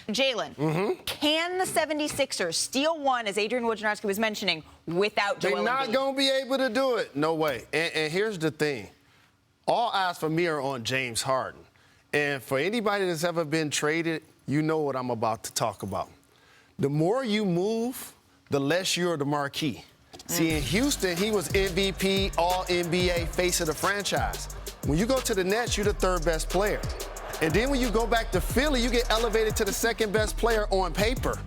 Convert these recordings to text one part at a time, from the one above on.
Jalen, can the 76ers steal one, as Adrian Wojnarowski was mentioning, without Joel Embiid? They're not going to be able to do it. No way. And here's the thing. All eyes for me are on James Harden. And for anybody that's ever been traded, you know what I'm about to talk about. The more you move, the less you're the marquee. See, in Houston, he was MVP, All-NBA, face of the franchise. When you go to the Nets, you're the third best player. And then when you go back to Philly, you get elevated to the second best player on paper.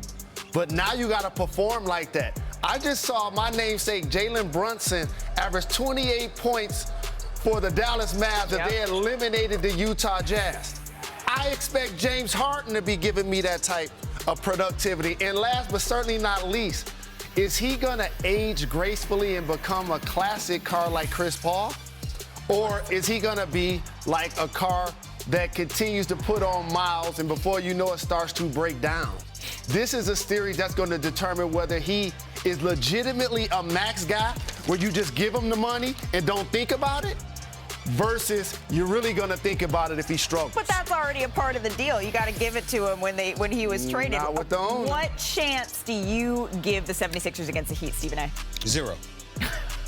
But now you got to perform like that. I just saw my namesake, Jalen Brunson, average 28 points for the Dallas Mavs that they eliminated the Utah Jazz. I expect James Harden to be giving me that type of productivity. And last but certainly not least, is he going to age gracefully and become a classic car like Chris Paul? Or is he going to be like a car that continues to put on miles and before you know it starts to break down? This is a series that's going to determine whether he is legitimately a max guy where you just give him the money and don't think about it, versus you're really going to think about it if he struggles. But that's already a part of the deal. You got to give it to him when he was traded. Not with the owner. What chance do you give the 76ers against the Heat, Stephen A? Zero.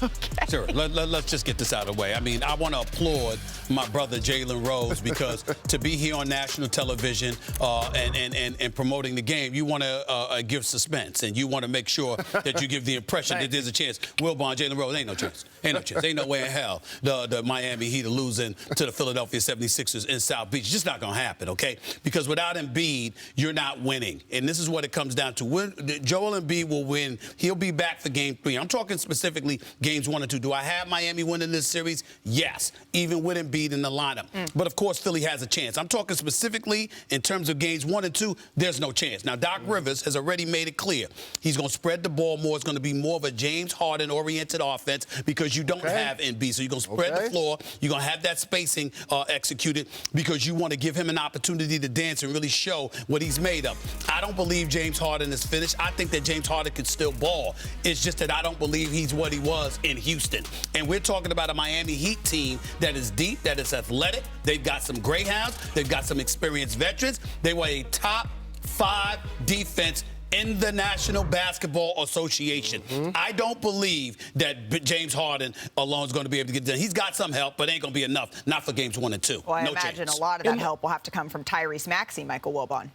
Okay. Sure. Let's just get this out of the way. I mean, I want to applaud my brother Jalen Rose because to be here on national television and promoting the game, you want to give suspense and you want to make sure that you give the impression that there's a chance. Wilbon, Jalen Rose, ain't no chance. Ain't no chance. Ain't no way in hell the Miami Heat are losing to the Philadelphia 76ers in South Beach. It's just not going to happen, okay? Because without Embiid, you're not winning. And this is what it comes down to. When Joel Embiid will win, he'll be back for Game 3. I'm talking specifically Games 1 and 2. Do I have Miami winning this series? Yes, even with Embiid in the lineup. But, of course, Philly has a chance. I'm talking specifically in terms of Games 1 and 2, there's no chance. Now, Doc Rivers has already made it clear. He's going to spread the ball more. It's going to be more of a James Harden-oriented offense because you don't have Embiid. So you're going to spread the floor. You're going to have that spacing executed because you want to give him an opportunity to dance and really show what he's made of. I don't believe James Harden is finished. I think that James Harden could still ball. It's just that I don't believe he's what he was in Houston. And we're talking about a Miami Heat team that is deep, that is athletic. They've got some greyhounds. They've got some experienced veterans. They were a top 5 defense in the National Basketball Association. I don't believe that James Harden alone is going to be able to get done. He's got some help, but it ain't going to be enough. Not for Games 1 and 2. Well, I no imagine chance. a lot of that help will have to come from Tyrese Maxey, Michael Wilbon.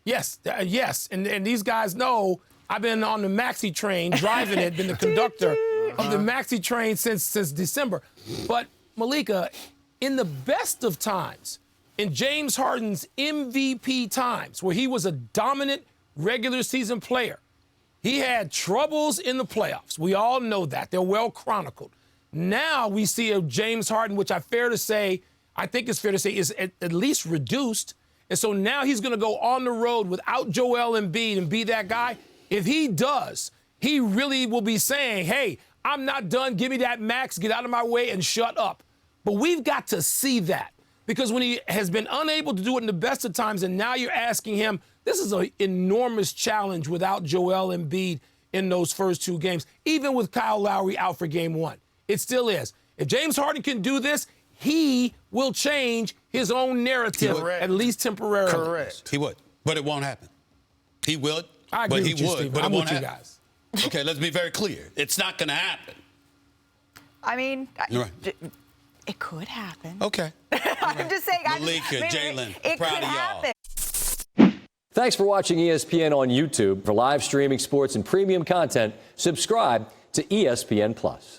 Yes, yes. And these guys know I've been on the Maxey train, driving it, been the conductor of the Maxey train since December. But, Malika, in the best of times, in James Harden's MVP times, where he was a dominant regular season player, he had troubles in the playoffs. We all know that. They're well chronicled. Now we see a James Harden, which I think it's fair to say, is at least reduced. And so now he's going to go on the road without Joel Embiid and be that guy. If he does, he really will be saying, hey, I'm not done. Give me that max. Get out of my way and shut up. But we've got to see that because when he has been unable to do it in the best of times and now you're asking him, this is an enormous challenge without Joel Embiid in those first 2 games, even with Kyle Lowry out for Game 1. It still is. If James Harden can do this, he will change his own narrative, at least temporarily. Correct. He would, but it won't happen. He would, I agree but he with you, would, Steve. but I'm it won't with you happen. guys. Okay, let's be very clear. It's not going to happen. I mean, Right. it could happen. Okay. I'm just saying. Malika, Jalen, proud of y'all. Thanks for watching ESPN on YouTube. For live streaming sports and premium content, subscribe to ESPN+.